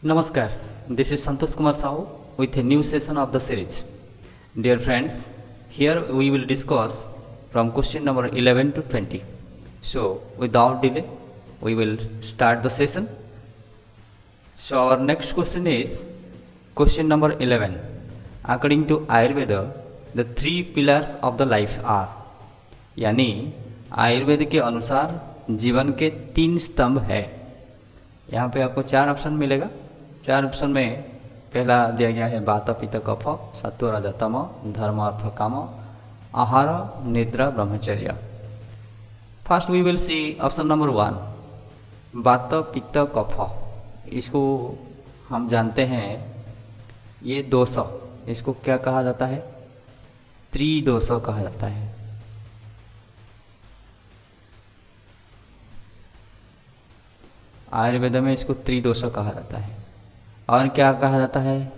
Namaskar, this is Santosh Kumar Sahu with a new session of the series. Dear friends, here we will discuss from question number 11 to 20. So, without delay, we will start the session. So, our next question is question number 11. According to Ayurveda, the three pillars of the life are, यानी आयुर्वेद के अनुसार जीवन के तीन स्तंभ है। यहाँ पे आपको चार ऑप्शन मिलेगा। चार ऑप्शन में पहला दिया गया है वात पित्त कफ सत्व रज तम धर्म अर्थ काम आहार निद्रा ब्रह्मचर्य। First we will see option number 1 वात पित्त कफ। इसको हम जानते हैं ये दोष, इसको क्या कहा जाता है? त्रिदोष कहा जाता है। आयुर्वेद में इसको त्रिदोष कहा जाता है। और क्या कहा जाता है?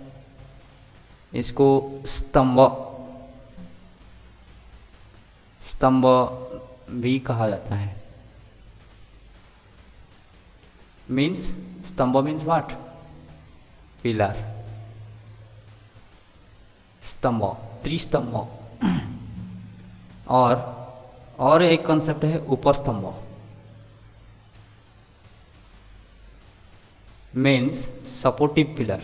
इसको स्तंभ स्तंभ भी कहा जाता है। मीन्स स्तंभ मीन्स व्हाट? पिलर, स्तंभ, त्रिस्तंभ। और एक कॉन्सेप्ट है उपस्तंभ, means supportive pillar।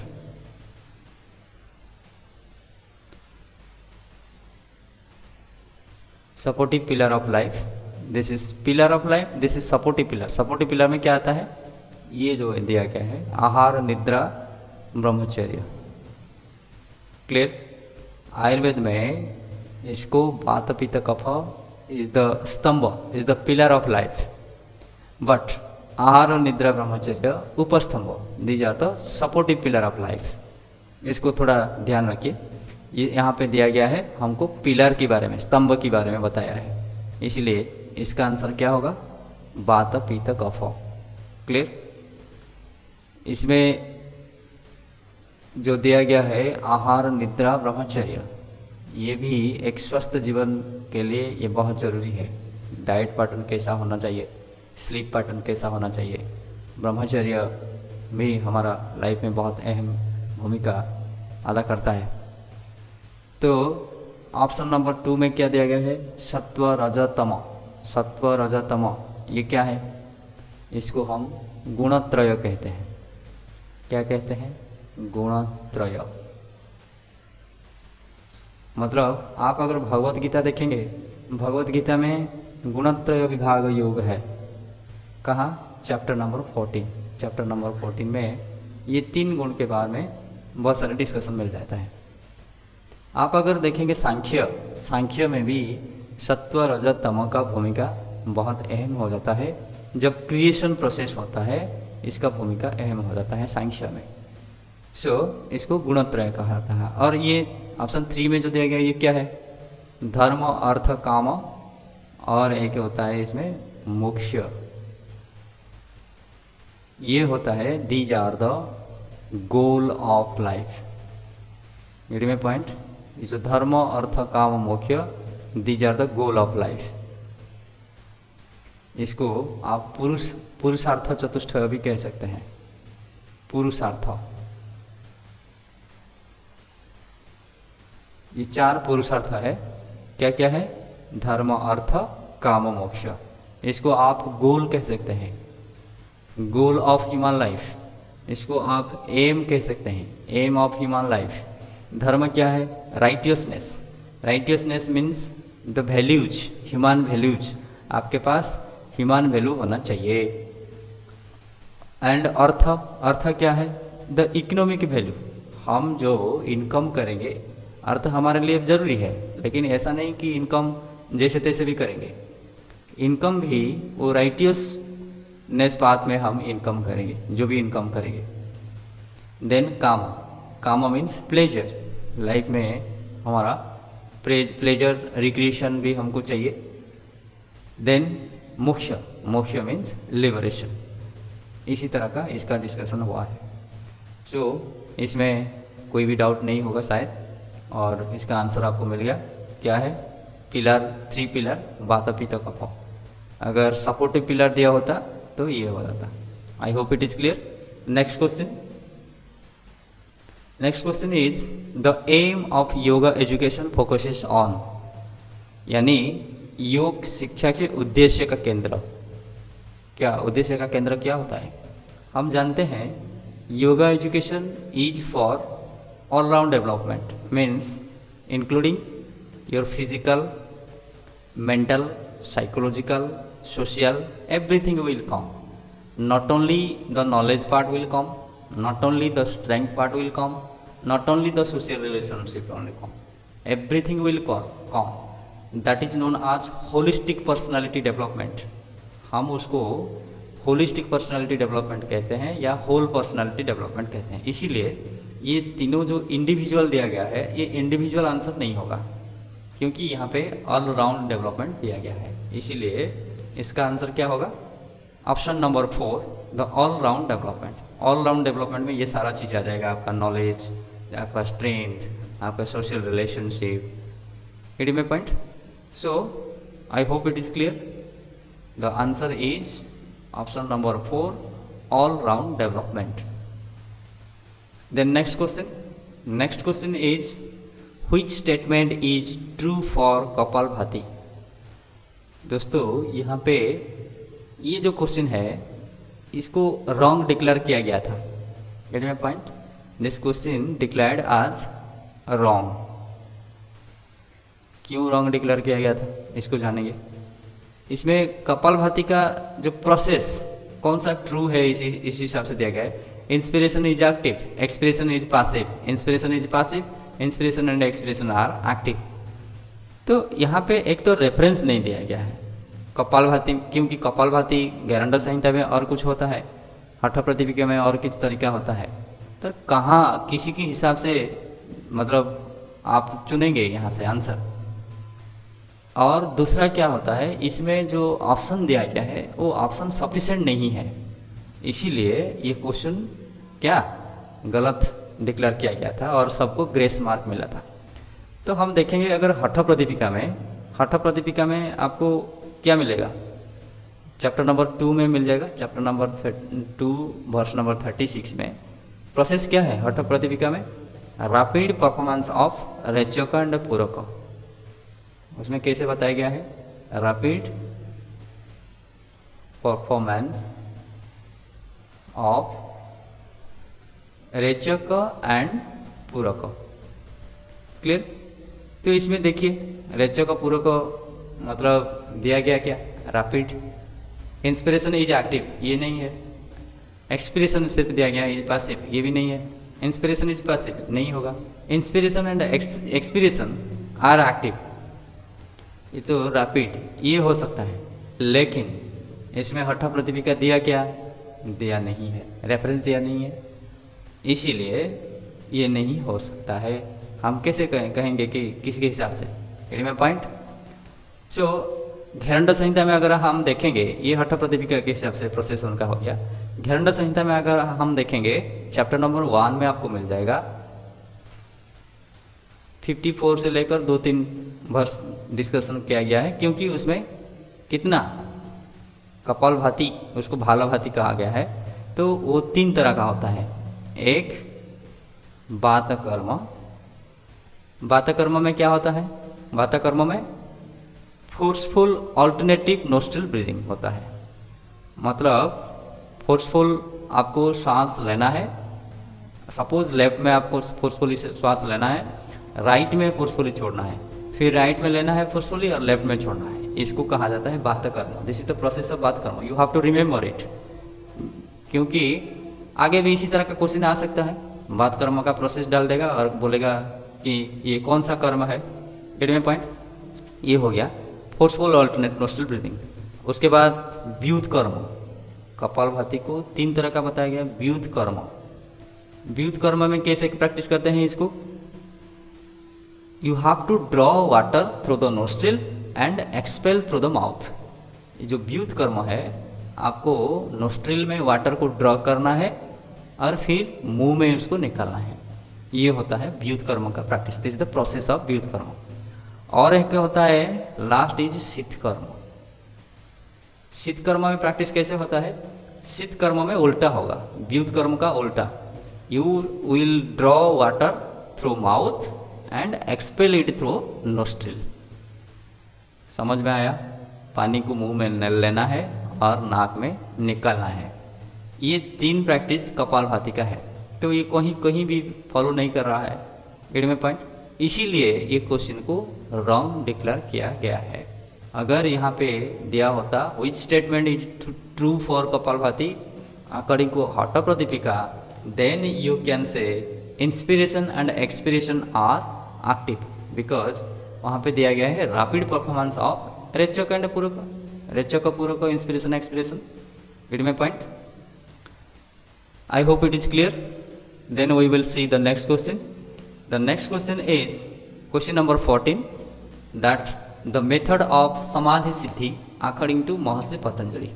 supportive pillar of life, this is pillar of life, this is supportive pillar। supportive pillar में क्या आता है? ये जो दिया गया है आहार निद्रा ब्रह्मचर्य। क्लियर? आयुर्वेद में इसको वात पित्त कफ इज द स्तंभ, is the pillar of life, but आहार और निद्रा ब्रह्मचर्य उपस्तंभ, these are the supportive pillar of life. इसको थोड़ा ध्यान रखिए। ये यहाँ पे दिया गया है हमको पिलर के बारे में, स्तंभ के बारे में बताया है, इसलिए इसका आंसर क्या होगा? वात पित्त कफ। क्लियर? इसमें जो दिया गया है आहार निद्रा ब्रह्मचर्य, ये भी एक स्वस्थ जीवन के लिए ये बहुत ज़रूरी है। डाइट पैटर्न कैसा होना चाहिए, स्लीप पैटर्न कैसा होना चाहिए, ब्रह्मचर्य भी हमारा लाइफ में बहुत अहम भूमिका अदा करता है। तो ऑप्शन नंबर 2 में क्या दिया गया है? सत्व रज तम। सत्व रज तम ये क्या है? इसको हम गुणत्रय कहते हैं। क्या कहते हैं? गुणत्रय। मतलब आप अगर भगवत गीता देखेंगे, भगवत गीता में गुणत्रय विभाग योग है। कहाँ? Chapter number 14। चैप्टर नंबर 14 में ये 3 गुण के बारे में बहुत सारे डिस्कशन मिल जाता है। आप अगर देखेंगे सांख्य में भी सत्व रजत तम का भूमिका बहुत अहम हो जाता है। जब क्रिएशन प्रोसेस होता है इसका भूमिका अहम हो जाता है सांख्य में। सो इसको गुणत्रय कहा जाता है। और ये ऑप्शन 3 में जो दिया गया ये क्या है? धर्म अर्थ काम, और एक होता है इसमें मोक्ष। ये होता है these are the goal of life. Get my point? ये जो धर्म अर्थ काम मोक्ष, these are the goal of life. इसको आप पुरुषार्थ चतुष्ट भी कह सकते हैं। पुरुषार्थ, ये 4 पुरुषार्थ है। क्या क्या है? धर्म अर्थ काम मोक्ष। इसको आप गोल कह सकते हैं, गोल ऑफ ह्यूमन लाइफ। इसको आप एम कह सकते हैं, एम ऑफ ह्यूमन लाइफ। धर्म क्या है? Righteousness. Righteousness means the values, human values. आपके पास ह्यूमन वैल्यू होना चाहिए। एंड अर्थ, अर्थ क्या है? The economic value. हम जो इनकम करेंगे, अर्थ हमारे लिए जरूरी है, लेकिन ऐसा नहीं कि इनकम जैसे तैसे भी करेंगे। इनकम भी वो राइटियसनेस पाथ में हम इनकम करेंगे, जो भी इनकम करेंगे। देन काम, काम मीन्स प्लेजर। लाइफ में हमारा प्लेजर रिक्रिएशन भी हमको चाहिए। देन मोक्ष, मोक्ष मीन्स लिबरेशन। इसी तरह का इसका डिस्कशन हुआ है। सो इसमें कोई भी डाउट नहीं होगा शायद, और इसका आंसर आपको मिल गया। क्या है? पिलर, 3 पिलर वात पित्त कफ। अगर सपोर्टिव पिलर दिया होता तो ये हो जाता। I hope it is clear. Next question next question is the aim of yoga education focuses on, यानी योग शिक्षा के उद्देश्य का केंद्र क्या, उद्देश्य का केंद्र क्या होता है? हम जानते हैं yoga education is for all round development, means including your physical, mental, psychological, social, everything will come. Not only the knowledge part will come, not only the strength part will come, not only the social relationship only come. Everything will come. That is known as holistic personality development. हम उसको holistic personality development कहते हैं या whole personality development कहते हैं। इसीलिए ये तीनों जो इंडिविजुअल दिया गया है, ये इंडिविजुअल आंसर नहीं होगा, क्योंकि यहाँ पे ऑल राउंड डेवलपमेंट दिया गया है। इसीलिए इसका आंसर क्या होगा? Option number 4, the all round development. All round development में ये सारा चीज़ आ जाएगा, आपका नॉलेज, आपका स्ट्रेंथ, आपका social relationship. Getting my point? So I hope it is clear. The answer is option number 4, all round development. Then next question is Which statement is true for kapalbhati? दोस्तों यहाँ पे ये जो क्वेश्चन है इसको wrong declare किया गया था। Get my point? This question declared as wrong. क्यों रॉन्ग डिक्लेयर किया गया था इसको जानेंगे। इसमें कपालभाति का जो प्रोसेस कौन सा ट्रू है इस हिसाब से दिया गया है। Inspiration is active, expression is passive, inspiration is passive, inspiration and expression are active. तो यहाँ पे एक तो रेफरेंस नहीं दिया गया है कपालभाति, क्योंकि कपालभाति गैरंडर संहिता में और कुछ होता है, हठ प्रतिपिका में और कुछ तरीका होता है। तो कहाँ किसी के हिसाब से मतलब आप चुनेंगे यहाँ से आंसर। और दूसरा क्या होता है, इसमें जो ऑप्शन दिया गया है वो ऑप्शन सफिशिएंट नहीं है, इसीलिए ये क्वेश्चन क्या गलत डिक्लेयर किया गया था और सबको ग्रेस मार्क मिला था। तो हम देखेंगे अगर हठ प्रतिपिका में आपको क्या मिलेगा, चैप्टर नंबर 2 में मिल जाएगा। चैप्टर नंबर 2 वर्स नंबर 36 में प्रोसेस क्या है हठ प्रतिपिका में, रैपिड परफॉर्मेंस ऑफ रेच्योक एंड पूरक। उसमें कैसे बताया गया है, rapid performance of rechaka and पूरक। क्लियर? तो इसमें देखिए रेचक पूरक मतलब दिया गया क्या, रैपिड। इंस्पिरेशन इज एक्टिव, ये नहीं है। एक्सप्रेशन सिर्फ दिया गया है पैसिव, ये भी नहीं है। इंस्पिरेशन इज पैसिव नहीं होगा। Inspiration and expression are active, ये तो रैपिड ये हो सकता है, लेकिन इसमें हठ प्रतिपिका दिया क्या, दिया नहीं है, रेफरेंस दिया नहीं है, इसीलिए ये नहीं हो सकता है। हम कैसे कहेंगे कि किसके हिसाब से। Getting my point? So Gheranda Samhita में अगर हम देखेंगे, ये हठ प्रतिपिका के हिसाब से प्रोसेस उनका हो गया। घेरंडा संहिता में अगर हम देखेंगे चैप्टर नंबर 1 में आपको मिल जाएगा 54 से लेकर 2-3 वर्ष डिस्कशन किया गया है, क्योंकि उसमें कितना कपालभाति, उसको भालाभाति कहा गया है। तो वो 3 तरह का होता है। एक बातकर्म, बातकर्म में क्या होता है, बातकर्म में फोर्सफुल ऑल्टरनेटिव नोस्ट्रल ब्रीदिंग होता है। मतलब फोर्सफुल आपको सांस लेना है, सपोज लेफ्ट में आपको फोर्सफुली श्वास लेना है, राइट में फोर्सफुली छोड़ना है, फिर राइट में लेना है फोर्सफुली और लेफ्ट में छोड़ना है। इसको कहा जाता है बातकर्म। This is the process of बातकर्म, you have to remember it, क्योंकि आगे भी इसी तरह का क्वेश्चन आ सकता है। बात कर्म का प्रोसेस डाल देगा और बोलेगा कि ये कौन सा कर्म है। Gate my point? ये हो गया फोर्सफुल ऑल्टरनेट नोस्ट्रल ब्रीदिंग। उसके बाद व्यूत कर्म, कपालभाति को 3 तरह का बताया गया। व्यूत कर्म, व्यूत कर्म में कैसे प्रैक्टिस करते हैं इसको, you have to draw water through the nostril and expel through the mouth. ये जो व्यूत कर्म है, आपको नोस्ट्रिल में वाटर को ड्रॉ करना है और फिर मुंह में उसको निकालना है। ये होता है व्यूत कर्म का practice. This is the process of व्यूत कर्म। और एक होता है लास्ट इज शीत कर्म। शीत कर्म में प्रैक्टिस कैसे होता है, शीत कर्म में उल्टा होगा, व्यूत कर्म का उल्टा। You will draw water through mouth and expel it through nostril. समझ में आया? पानी को मुंह में लेना है और नाक में निकालना है। ये 3 प्रैक्टिस कपालभाति का है। तो ये कहीं भी फॉलो नहीं कर रहा है। Gate my point? इसीलिए ये क्वेश्चन को रॉन्ग डिक्लेयर किया गया है। अगर यहाँ पे दिया होता which statement is true for kapalbhati according to Hatha Pradipika, then you can say inspiration and expiration are active, because वहाँ पे दिया गया है rapid performance of rechaka and puraka, rechaka puraka inspiration expiration. Get my point? I hope it is clear. Then we will see the next question. The next question is question number 14, that the method of समाधि सिद्धि according to महर्षि पतंजलि,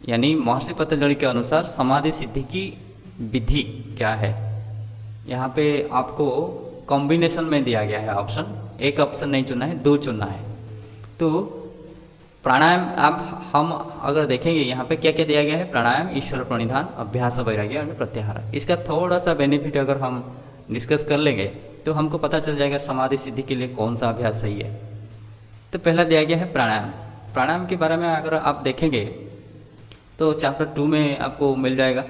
यानी महर्षि पतंजलि के अनुसार समाधि सिद्धि की विधि क्या है। यहाँ पे आपको कॉम्बिनेशन में दिया गया है ऑप्शन, एक ऑप्शन नहीं चुनना है, 2 चुनना है। तो प्राणायाम आप हम अगर देखेंगे यहाँ पे क्या क्या दिया गया है, प्राणायाम, ईश्वर प्रणिधान, अभ्यास, वैराग्य और प्रत्याहार। इसका थोड़ा सा बेनिफिट अगर हम डिस्कस कर लेंगे तो हमको पता चल जाएगा समाधि सिद्धि के लिए कौन सा अभ्यास सही है। तो पहला दिया गया है प्राणायाम। प्राणायाम के बारे में अगर आप देखेंगे तो चैप्टर 2 में आपको मिल जाएगा।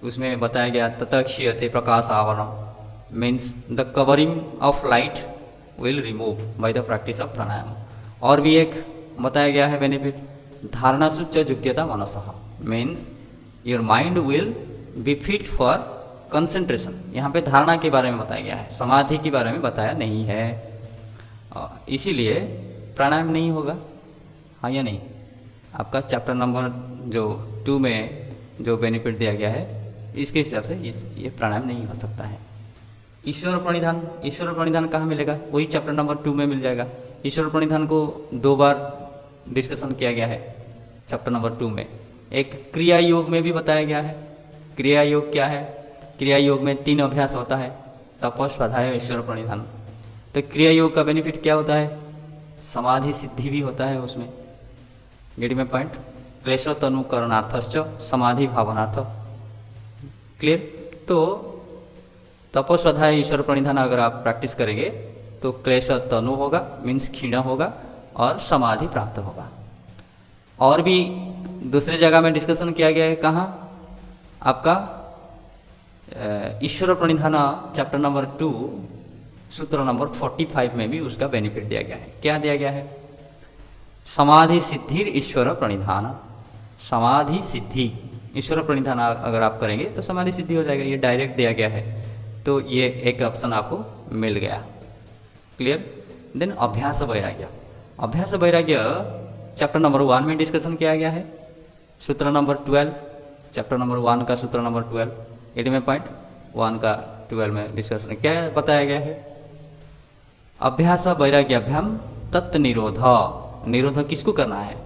उसमें बताया गया ततः क्षीयते प्रकाश आवरण, means the covering of light will remove by the practice of pranayama. और भी एक बताया गया है बेनिफिट, धारणा सुच्च योग्यता मनसः, means your mind will be fit for concentration. यहाँ पे धारणा के बारे में बताया गया है, समाधि के बारे में बताया नहीं है, इसीलिए प्राणायाम नहीं होगा। हाँ या नहीं? आपका चैप्टर नंबर जो 2 में जो बेनिफिट दिया गया है इसके हिसाब से ये प्राणायाम नहीं हो सकता है। ईश्वर प्रणिधान, ईश्वर प्रणिधान कहाँ मिलेगा? वही चैप्टर नंबर 2 में मिल जाएगा। ईश्वर प्रणिधान को 2 बार डिस्कशन किया गया है चैप्टर नंबर 2 में। एक क्रिया योग में भी बताया गया है। क्रिया योग क्या है? क्रिया योग में 3 अभ्यास होता है, तप, स्वाध्याय, ईश्वर प्रणिधान। तो क्रिया योग का बेनिफिट क्या होता है? समाधि सिद्धि भी होता है उसमें। Gate my point? क्लेश तनुकरणार्थश्च समाधि भावनार्थ। क्लियर? तो तप, स्वाध्याय, ईश्वर प्रणिधान अगर आप प्रैक्टिस करेंगे तो क्लेश तनु होगा, मीन्स क्षीण होगा, और समाधि प्राप्त होगा। और भी दूसरी जगह में डिस्कशन किया गया है, कहाँ? आपका ईश्वर प्रणिधान चैप्टर नंबर 2 सूत्र नंबर 45 में भी उसका बेनिफिट दिया गया है। क्या दिया गया है? समाधि सिद्धि ईश्वर प्रणिधान, समाधि सिद्धि ईश्वर प्रणिधान अगर आप करेंगे तो समाधि सिद्धि हो जाएगा। ये डायरेक्ट दिया गया है, तो ये एक ऑप्शन आपको मिल गया। क्लियर? देन अभ्यास वैराग्य। अभ्यास वैराग्य चैप्टर नंबर 1 में डिस्कशन किया गया है, सूत्र नंबर 12, चैप्टर नंबर 1 का सूत्र नंबर 12, 8 पॉइंट 1 का 12 में डिस्कशन क्या बताया गया है? अभ्यास वैराग्याभ्याम तत् निरोध। निरोध किसको करना है?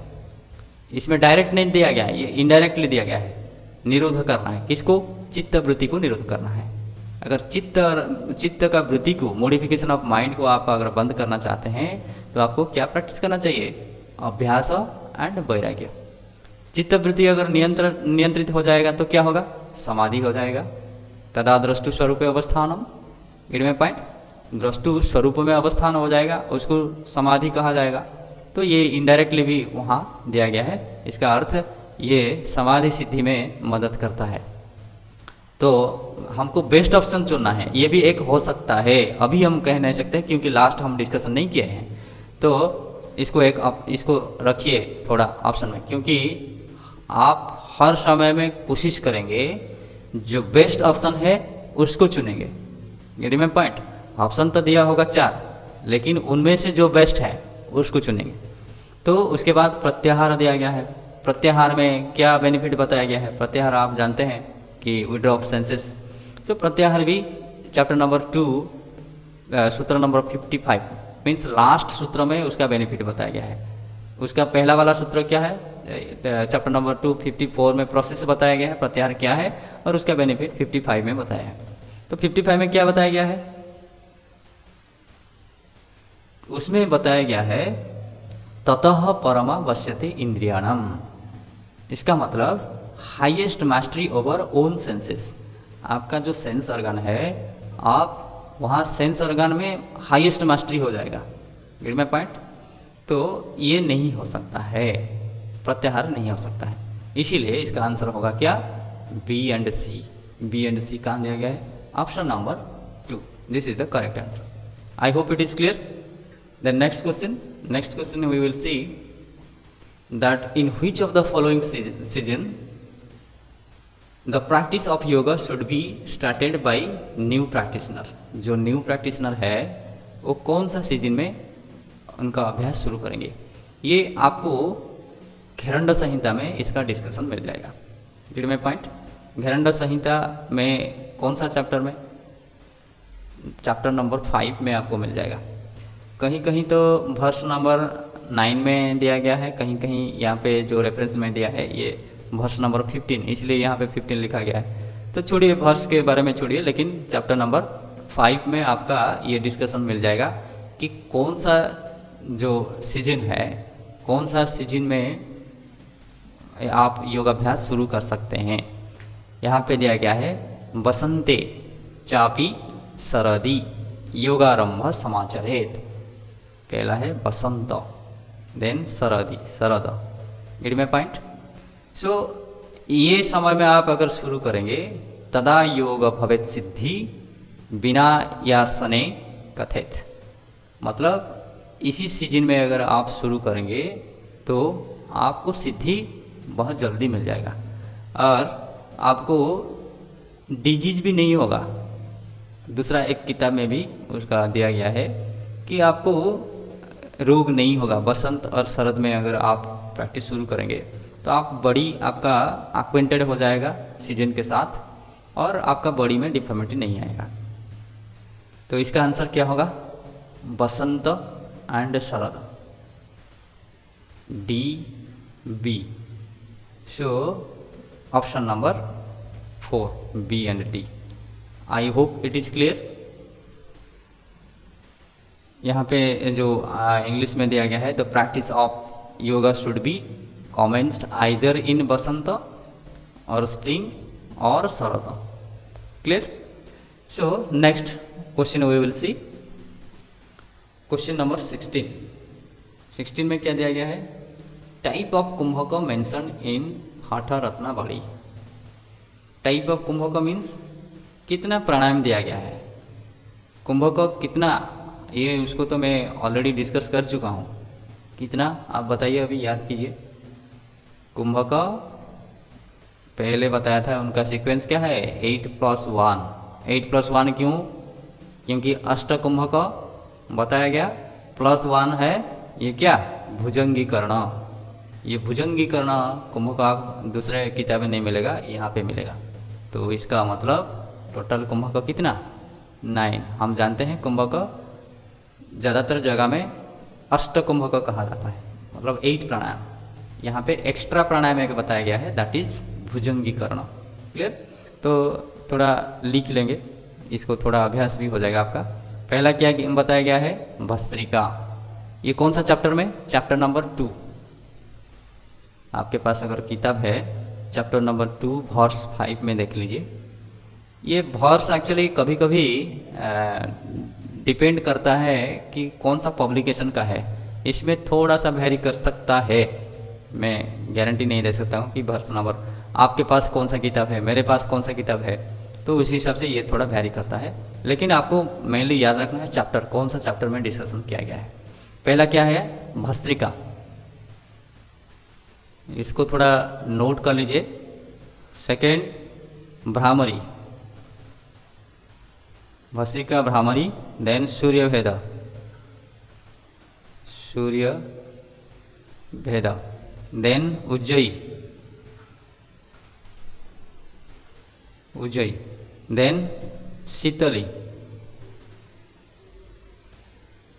इसमें डायरेक्ट नहीं दिया गया है, ये इनडायरेक्टली दिया गया है। निरोध करना है किसको? चित्त वृत्ति को निरोध करना है। अगर चित्त का वृत्ति को, मॉडिफिकेशन ऑफ माइंड को आप अगर बंद करना चाहते हैं तो आपको क्या प्रैक्टिस करना चाहिए? अभ्यास एंड वैराग्य। चित्त वृत्ति अगर नियंत्रित हो जाएगा तो क्या होगा? समाधि हो जाएगा। तदा द्रष्टु स्वरूप अवस्थानम। में पॉइंट? द्रष्टु स्वरूप में अवस्थान हो जाएगा, उसको समाधि कहा जाएगा। तो ये इनडायरेक्टली भी वहाँ दिया गया है। इसका अर्थ ये समाधि सिद्धि में मदद करता है। तो हमको बेस्ट ऑप्शन चुनना है। ये भी एक हो सकता है, अभी हम कह नहीं सकते क्योंकि लास्ट हम डिस्कशन नहीं किए हैं। तो इसको रखिए थोड़ा ऑप्शन में, क्योंकि आप हर समय में कोशिश करेंगे जो बेस्ट ऑप्शन है उसको चुनेंगे। Gate my point? ऑप्शन तो दिया होगा 4, लेकिन उनमें से जो बेस्ट है उसको चुनेंगे। तो उसके बाद प्रत्याहार दिया गया है। प्रत्याहार में क्या बेनिफिट बताया गया है? प्रत्याहार आप जानते हैं कि विड्रॉ ऑफ सेंसेस। तो प्रत्याहार भी चैप्टर नंबर 2 सूत्र नंबर 55 मीन्स लास्ट सूत्र में उसका बेनिफिट बताया गया है। उसका पहला वाला सूत्र क्या है? चैप्टर नंबर 254 में प्रोसेस बताया गया है, प्रत्याहार क्या है, और उसका बेनिफिट 55 में बताया है। तो 55 में क्या बताया गया है? उसमें बताया गया है ततः परमा वश्यते इंद्रियाणम। इसका मतलब highest mastery over own senses. आपका जो सेंस ऑर्गन है, आप वहाँ सेंस ऑर्गन में हाईएस्ट मास्टरी हो जाएगा। Get my point? तो ये नहीं हो सकता है, प्रत्याहार नहीं हो सकता है। इसीलिए इसका आंसर होगा क्या? B and C. B and C कहाँ दिया गया है? Option number 2। This is the correct answer. I hope it is clear. The next question we will see that in which of the following season the practice of yoga should be started by new practitioner. जो new practitioner है वो कौन सा season में उनका अभ्यास शुरू करेंगे? ये आपको घेरंड संहिता में इसका डिस्कशन मिल जाएगा। Get my point? Gheranda Samhita में कौन सा चैप्टर में? चैप्टर नंबर 5 में आपको मिल जाएगा। कहीं कहीं तो वर्स नंबर 9 में दिया गया है, कहीं कहीं यहाँ पे जो रेफरेंस में दिया है ये वर्स नंबर 15, इसलिए यहाँ पे 15 लिखा गया है। तो छोड़िए, वर्स के बारे में छोड़िए, लेकिन चैप्टर नंबर 5 में आपका ये डिस्कशन मिल जाएगा कि कौन सा जो सीजन है, कौन सा सीजन में आप योगाभ्यास शुरू कर सकते हैं। यहाँ पे दिया गया है बसंते चापी शरदी योगारंभ समाचरेत। पहला है बसंत, देन शरदी, शरद। Get my point? सो ये समय में आप अगर शुरू करेंगे तदा योग भवेत सिद्धि बिना यासने कथित। मतलब इसी सीजन में अगर आप शुरू करेंगे तो आपको सिद्धि बहुत जल्दी मिल जाएगा और आपको डिजीज भी नहीं होगा। दूसरा एक किताब में भी उसका दिया गया है कि आपको रोग नहीं होगा। बसंत और शरद में अगर आप प्रैक्टिस शुरू करेंगे तो आप बॉडी आपका एक्वेंटेड हो जाएगा सीजन के साथ और आपका बॉडी में डिफॉर्मिटी नहीं आएगा। तो इसका आंसर क्या होगा? Basant and sharad, D B. So option number 4, B and D. I hope it is clear. यहाँ पे जो इंग्लिश में दिया गया है, the practice of yoga should be commenced either in basant और स्प्रिंग और शरद। Clear? So next question we will see. Question number 16 में क्या दिया गया है? टाइप ऑफ कुंभक mentioned in Hatha Ratnavali. Type of कुंभक मीन्स कितना प्राणायाम दिया गया है, कुंभक कितना, ये उसको तो मैं ऑलरेडी डिस्कस कर चुका हूँ। कितना आप बताइए, अभी याद कीजिए। कुंभक पहले बताया था, उनका सीक्वेंस क्या है? 8+1। 8+1 क्यों? क्योंकि अष्ट कुंभक बताया गया, +1 है ये क्या? भुजंगीकरण। ये भुजंगीकरण कुंभक आप दूसरे किताब में नहीं मिलेगा, यहाँ पे मिलेगा। तो इसका मतलब टोटल कुंभक कितना? 9। हम जानते हैं कुंभक ज़्यादातर जगह में अष्ट कुंभक कहा जाता है, मतलब 8 प्राणायाम। यहाँ पे एक्स्ट्रा प्राणायाम एक बताया गया है, दैट इज भुजंगीकरण। क्लियर? तो थोड़ा लिख लेंगे, इसको थोड़ा अभ्यास भी हो जाएगा आपका। पहला क्या बताया गया है? भस्त्रिका। ये कौन सा चैप्टर में? Chapter number 2। आपके पास अगर किताब है चैप्टर नंबर 2 वर्स 5 में देख लीजिए। ये वर्स एक्चुअली कभी कभी डिपेंड करता है कि कौन सा पब्लिकेशन का है, इसमें थोड़ा सा वेरी कर सकता है। मैं गारंटी नहीं दे सकता हूँ कि वर्स नंबर आपके पास कौन सा किताब है, मेरे पास कौन सा किताब है, तो उस हिसाब से ये थोड़ा वेरी करता है। लेकिन आपको मेनली याद रखना है चैप्टर, कौन सा चैप्टर में डिस्कशन किया गया है। पहला क्या है? भस्त्रिका। इसको थोड़ा नोट कर लीजिए। सेकेंड भ्रामरी, भस्त्रिका भ्रामरी। देन सूर्य भेद, सूर्य भेद। देन उज्जयी, उज्जयी। देन शीतली,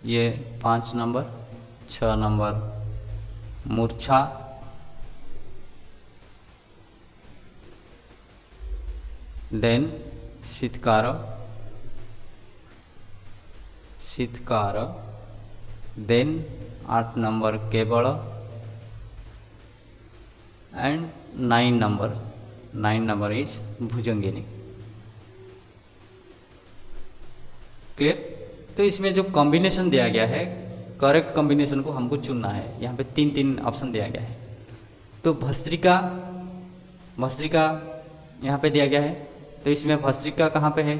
ये 5 नंबर। 6 नंबर मूर्छा। देन शीतकार, शीतकार। देन 8 नंबर केवल एंड 9 नंबर, 9 नंबर इज भुजंगिनी। क्लियर। तो इसमें जो कॉम्बिनेशन दिया गया है, करेक्ट कॉम्बिनेशन को हमको चुनना है। यहाँ पे तीन तीन ऑप्शन दिया गया है। तो भस्त्रिका, भस्त्रिका यहाँ पे दिया गया है, तो इसमें भस्त्रिका कहाँ पे है,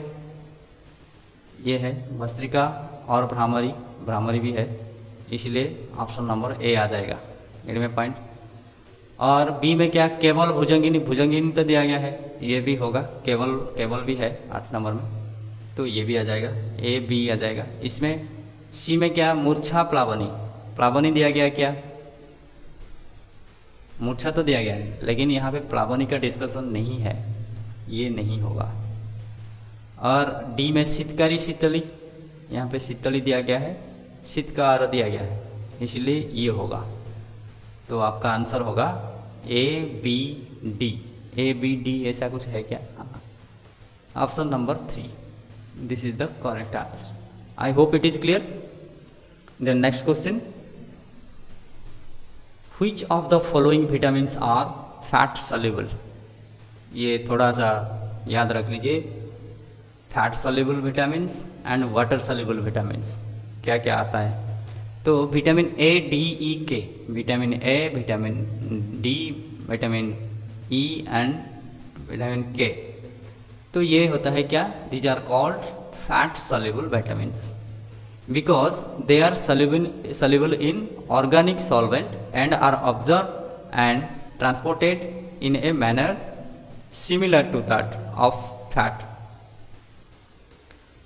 ये है भस्त्रिका, और भ्रामरी, भ्रामरी भी है, इसलिए ऑप्शन नंबर ए आ जाएगा। एड में पॉइंट। और बी में क्या, केवल भुजंगिनी, भुजंगिनी तो दिया गया है, ये भी होगा, केवल केवल भी है 8 नंबर में, तो ये भी आ जाएगा, ए बी आ जाएगा। इसमें सी में क्या, मूर्छा प्लावनी, प्लावनी दिया गया क्या, मूर्छा तो दिया गया है, लेकिन यहाँ पे प्लावनी का डिस्कशन नहीं है, ये नहीं होगा। और डी में शीतकारी शीतली, यहाँ पे शीतली दिया गया है, शीतकार दिया गया है, इसलिए ये होगा। तो आपका आंसर होगा A B D, A B D ऐसा कुछ है क्या, option number 3, this is the correct answer. I hope it is clear. The next question, which of the following vitamins are fat soluble. ये थोड़ा सा याद रख लीजिए, fat soluble vitamins and water soluble vitamins क्या क्या आता है। तो vitamin A D E K, vitamin A, vitamin D, vitamin E and vitamin K, तो ये होता है क्या, these are called fat soluble vitamins because they are soluble in organic solvent and are absorbed and transported in a manner similar to that of fat।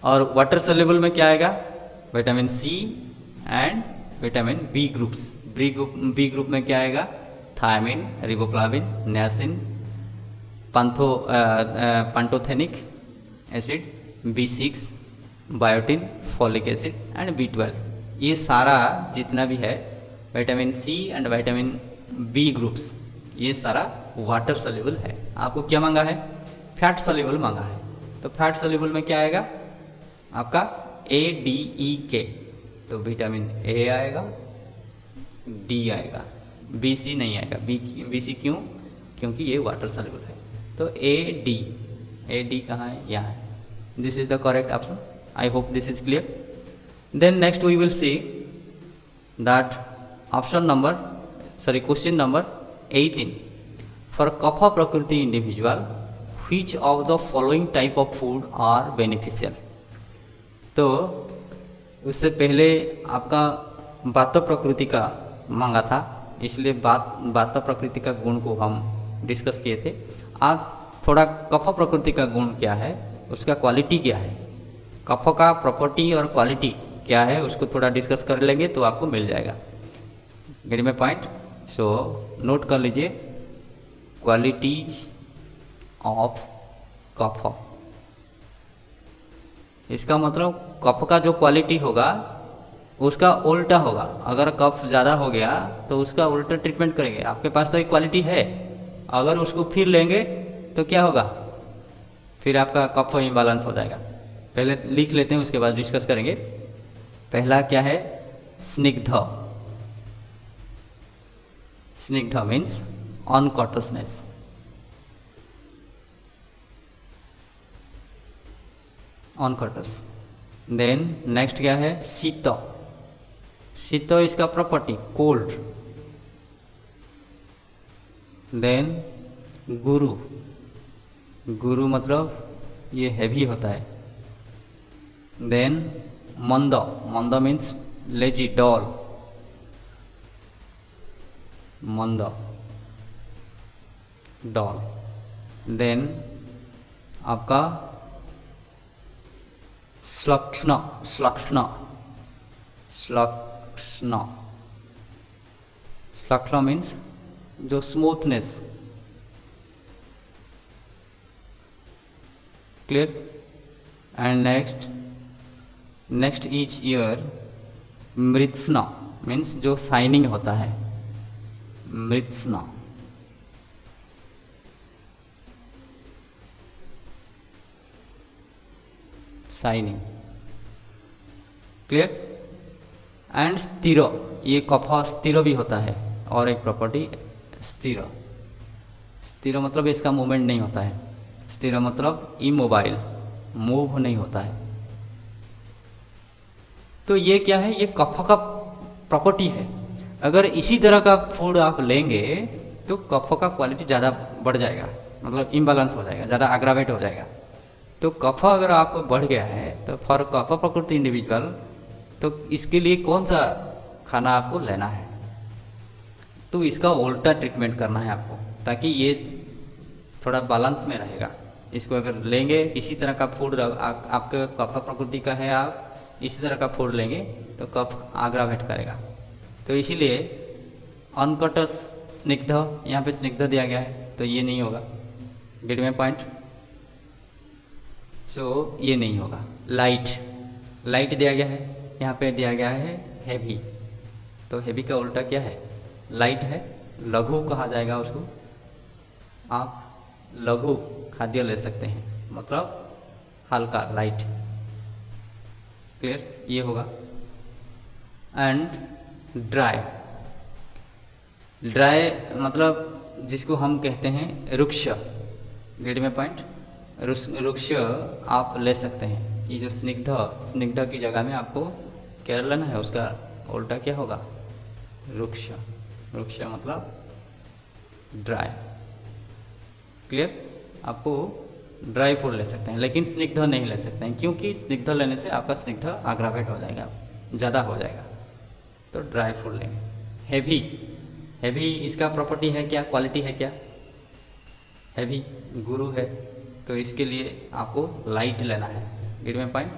और water soluble में क्या आएगा, vitamin C and vitamin B groups, B group में क्या आएगा, thiamine, riboflavin, niacin, pantothenic acid, B6, biotin, folic acid and B12। ये सारा जितना भी है vitamin C and vitamin B groups, ये सारा वाटर सॉल्युबल है। आपको क्या मांगा है, फैट सॉल्युबल मांगा है। तो फैट सॉल्युबल में क्या आएगा आपका, ए डी ई के, तो विटामिन ए आएगा, डी आएगा, बी सी नहीं आएगा, बी सी क्यों, क्योंकि ये वाटर सॉल्युबल है। तो ए डी कहाँ है, यहाँ है, this is the correct option. I hope this is clear. Then next we will see that question number 18. For kapha prakriti individual, which of the following type of food are beneficial? तो उससे पहले आपका वात प्रकृति का मांगा था, इसलिए वात प्रकृति का गुण को हम डिस्कस किए थे। आज थोड़ा कफ प्रकृति का गुण क्या है, उसका क्वालिटी क्या है, कफ का प्रॉपर्टी और क्वालिटी क्या है, उसको थोड़ा डिस्कस कर लेंगे तो आपको मिल जाएगा। Gate my point. So note कर लीजिए, क्वालिटीज ऑफ कफ, इसका मतलब कफ का जो क्वालिटी होगा उसका उल्टा होगा। अगर कफ ज़्यादा हो गया तो उसका उल्टा ट्रीटमेंट करेंगे। आपके पास तो एक क्वालिटी है, अगर उसको फिर लेंगे तो क्या होगा, फिर आपका कफ इम्बैलेंस हो जाएगा। पहले लिख लेते हैं, उसके बाद डिस्कस करेंगे। पहला क्या है, स्निग्ध, स्निग्ध मीन्स अनकॉटसनेस, अनकॉटस। देन नेक्स्ट क्या है, शीत, शीत इसका प्रॉपर्टी कोल्ड। देन गुरु, गुरु मतलब ये हैवी होता है। देन मंद, मंद मीन्स लेजी, डॉल, मंद, डॉल। देन आपका श्लक्ष्ण, श्लक्ष्ण, श्लक्ष्ण, श्लक्ष्ण मीन्स जो smoothness, clear. And next is ईयर मृत्स्ना मीन्स जो शाइनिंग होता है, मृत्स्ना। Shining, clear. एंड स्थिर, ये कफ स्थिर भी होता है, और एक प्रॉपर्टी स्थिर, स्थिर मतलब इसका मूवमेंट नहीं होता है, स्थिर मतलब इमोबाइल, मूव नहीं होता है। तो ये क्या है, ये कफ का प्रॉपर्टी है। अगर इसी तरह का फूड आप लेंगे तो कफ का क्वालिटी ज़्यादा बढ़ जाएगा, मतलब इम्बैलेंस हो जाएगा, ज़्यादा अग्रावेट हो जाएगा। तो कफ अगर आपको बढ़ गया है तो फॉर कफ प्रकृति इंडिविजुअल, तो इसके लिए कौन सा खाना आपको लेना है, तो इसका उल्टा ट्रीटमेंट करना है आपको, ताकि ये थोड़ा बैलेंस में रहेगा। इसको अगर लेंगे इसी तरह का फूड, आपके कफ प्रकृति का है, आप इसी तरह का फूड लेंगे तो कफ आग्रावेट करेगा। तो इसीलिए अनकट स्निग्ध, यहाँ पे स्निग्ध दिया गया है तो ये नहीं होगा, गेट में पॉइंट। सो ये नहीं होगा। लाइट, लाइट दिया गया है, यहाँ पे दिया गया है हैवी, तो हैवी का उल्टा क्या है, लाइट है, लघु कहा जाएगा उसको। आप लघु खाद्य ले सकते हैं, मतलब हल्का, लाइट, क्लियर, ये होगा। एंड ड्राई, ड्राई मतलब जिसको हम कहते हैं रुक्ष, गेट में पॉइंट, रुक्ष आप ले सकते हैं। ये जो स्निग्ध, स्निग्ध की जगह में आपको क्या लेना है, उसका उल्टा क्या होगा, रुक्ष। रुक्ष मतलब ड्राई, क्लियर। आपको ड्राई फूड ले सकते हैं, लेकिन स्निग्ध नहीं ले सकते हैं, क्योंकि स्निग्ध लेने से आपका स्निग्ध आग्रावेट हो जाएगा, ज़्यादा हो जाएगा। तो ड्राई फूड लेंगे। हैवी, हैवी इसका प्रॉपर्टी है क्या, क्वालिटी है क्या, हैवी गुरु है, तो इसके लिए आपको लाइट लेना है, गेट में पॉइंट।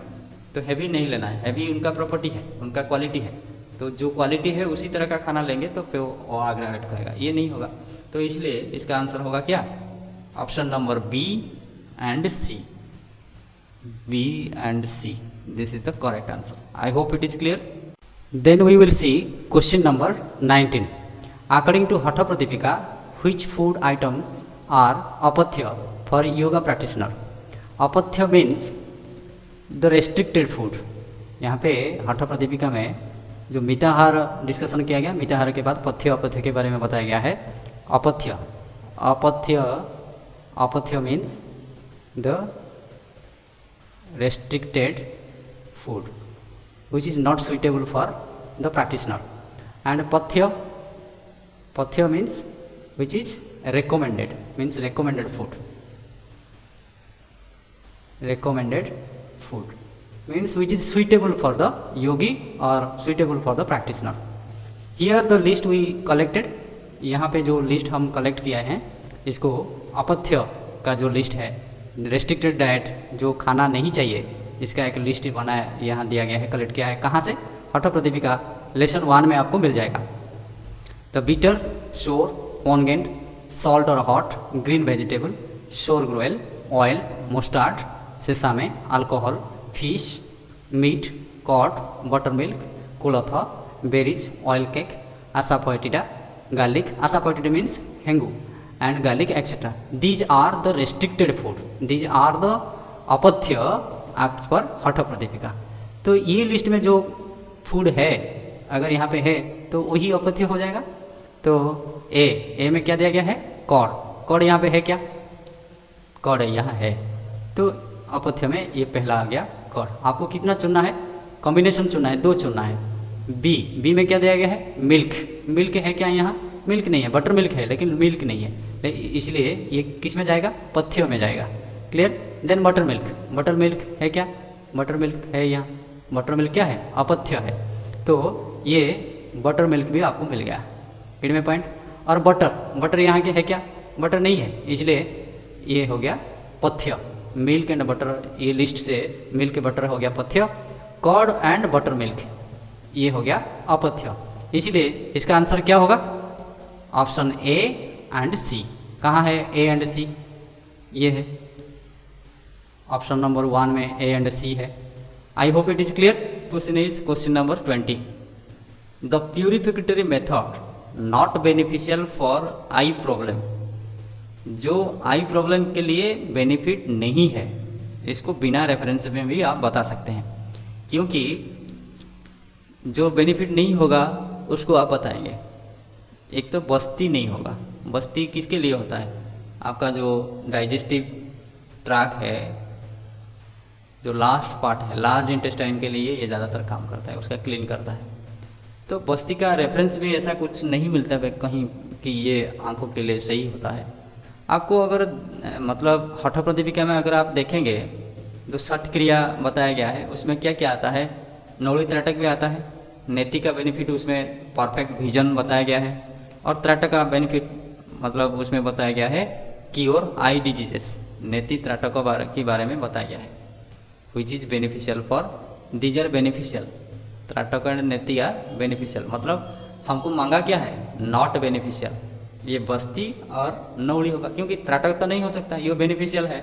तो हैवी नहीं लेना है, हैवी उनका प्रॉपर्टी है, उनका क्वालिटी है, तो जो क्वालिटी है उसी तरह का खाना लेंगे तो फिर वो आग्रावेट करेगा, ये नहीं होगा। तो इसलिए इसका आंसर होगा क्या, option number B and C, B and C, this is the correct answer. I hope it is clear. Then we will see question number 19। According to Hatha Pradipika, which food items are अपथ्य for yoga practitioner. अपथ्य means the restricted food. यहाँ पे हठ प्रदीपिका में जो मिताहार discussion किया गया, मिताहार के बाद पथ्य अपथ्य के बारे में बताया गया है। अपथ्य, अपथ्य, अपथ्य means the restricted food which is not suitable for the practitioner, and pathya, pathya means which is recommended, means recommended food, recommended food means which is suitable for the yogi or suitable for the practitioner. Here the list we collected, यहाँ पे जो list हम collect किया है, इसको अपथ्य का जो list है, रेस्ट्रिक्टेड डाइट जो खाना नहीं चाहिए, इसका एक लिस्ट बनाया, यहाँ दिया गया है, कलेक्ट किया है। कहाँ से, हठ प्रदीपिका लेसन 1 में आपको मिल जाएगा। The bitter, sour, pungent, salt और hot, green vegetable, sour gruel, oil, mustard, sesame, alcohol, fish, meat, curd, buttermilk, कुलथा, berries, oil cake, asafoetida, garlic, asafoetida means hengu, and garlic etc. These are the restricted food. These are the अपथ्य as per हठ प्रदीपिका। तो ये list में जो food है, अगर यहाँ पे है तो वही अपथ्य हो जाएगा। तो ए में क्या दिया गया है, कॉड, कॉड यहाँ पे है क्या, कॉड यहाँ है, तो अपथ्य में ये पहला आ गया कॉड। आपको कितना चुनना है, कॉम्बिनेशन चुनना है, 2 चुनना है। बी में क्या दिया गया है, मिल्क, मिल्क है क्या, यहाँ मिल्क नहीं है, बटर मिल्क है लेकिन मिल्क नहीं है, इसलिए ये किस में जाएगा, पथ्य में जाएगा। Clear. Then butter milk, butter milk है क्या, बटर मिल्क है यहाँ, बटर मिल्क क्या है, अपथ्य है, तो ये बटर मिल्क भी आपको मिल गया, इट में पॉइंट। और बटर, बटर यहाँ के है क्या, बटर नहीं है, इसलिए ये हो गया पथ्य। मिल्क एंड बटर, ये लिस्ट से मिल्क बटर हो गया पथ्य, कॉर्ड एंड बटर मिल्क ये हो गया अपथ्य, इसलिए इसका आंसर क्या होगा, ऑप्शन ए एंड सी। कहाँ है ए एंड सी, ये है ऑप्शन नंबर 1 में ए एंड सी है। I hope it is clear. Question is question number 20। The purificatory method not beneficial for eye problem, जो आई प्रॉब्लम के लिए बेनिफिट नहीं है, इसको बिना रेफरेंस में भी आप बता सकते हैं, क्योंकि जो बेनिफिट नहीं होगा उसको आप बताएंगे। एक तो बस्ती नहीं होगा, बस्ती किसके लिए होता है, आपका जो डाइजेस्टिव ट्रैक है, जो लास्ट पार्ट है लार्ज इंटेस्टाइन के लिए ये ज़्यादातर काम करता है, उसका क्लीन करता है। तो बस्ती का रेफरेंस भी ऐसा कुछ नहीं मिलता है कहीं कि ये आंखों के लिए सही होता है। आपको अगर मतलब हठप्रदीपिका में अगर आप देखेंगे तो 60 क्रिया बताया गया है, उसमें क्या क्या आता है, नौली त्रटक भी आता है, नेति का बेनिफिट उसमें परफेक्ट विजन बताया गया है, और त्रटक का बेनिफिट मतलब उसमें बताया गया है क्योर आई डिजीजेस, नेति त्रटक के बारे में बताया गया है, which is beneficial for these are beneficial, त्रटक एंड नेति आर बेनिफिशियल। मतलब हमको मांगा क्या है, नॉट बेनिफिशियल, ये बस्ती और नौली होगा, क्योंकि त्रटक तो नहीं हो सकता, ये बेनिफिशियल है,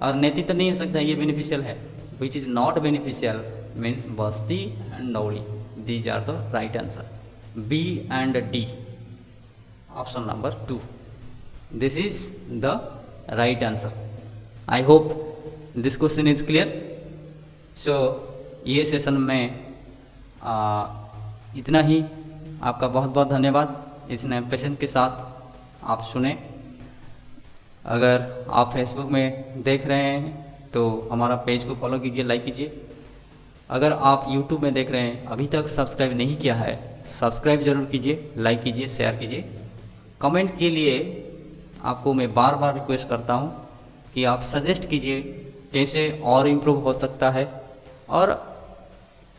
और नेति तो नहीं हो सकता, ये बेनिफिशियल है। Which is not beneficial means बस्ती एंड नौली, these are the right answer, B and D, option number 2, this is the right answer. I hope this question is clear. So ये सेशन में इतना ही। आपका बहुत बहुत धन्यवाद इतने पेशेंस के साथ आप सुने। अगर आप फेसबुक में देख रहे हैं तो हमारा पेज को फॉलो कीजिए, लाइक कीजिए। अगर आप यूट्यूब में देख रहे हैं अभी तक सब्सक्राइब नहीं किया है, सब्सक्राइब जरूर कीजिए, लाइक कीजिए, शेयर कीजिए। कमेंट के लिए आपको मैं बार बार रिक्वेस्ट करता हूं कि आप सजेस्ट कीजिए कैसे और इम्प्रूव हो सकता है, और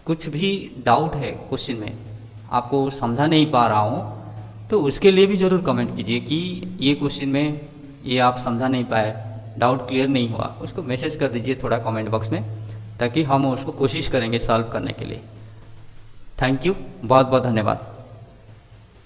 कुछ भी डाउट है क्वेश्चन में आपको समझा नहीं पा रहा हूँ तो उसके लिए भी ज़रूर कमेंट कीजिए कि ये क्वेश्चन में ये आप समझा नहीं पाए, डाउट क्लियर नहीं हुआ, उसको मैसेज कर दीजिए थोड़ा कमेंट बॉक्स में, ताकि हम उसको कोशिश करेंगे सॉल्व करने के लिए। थैंक यू, बहुत बहुत धन्यवाद।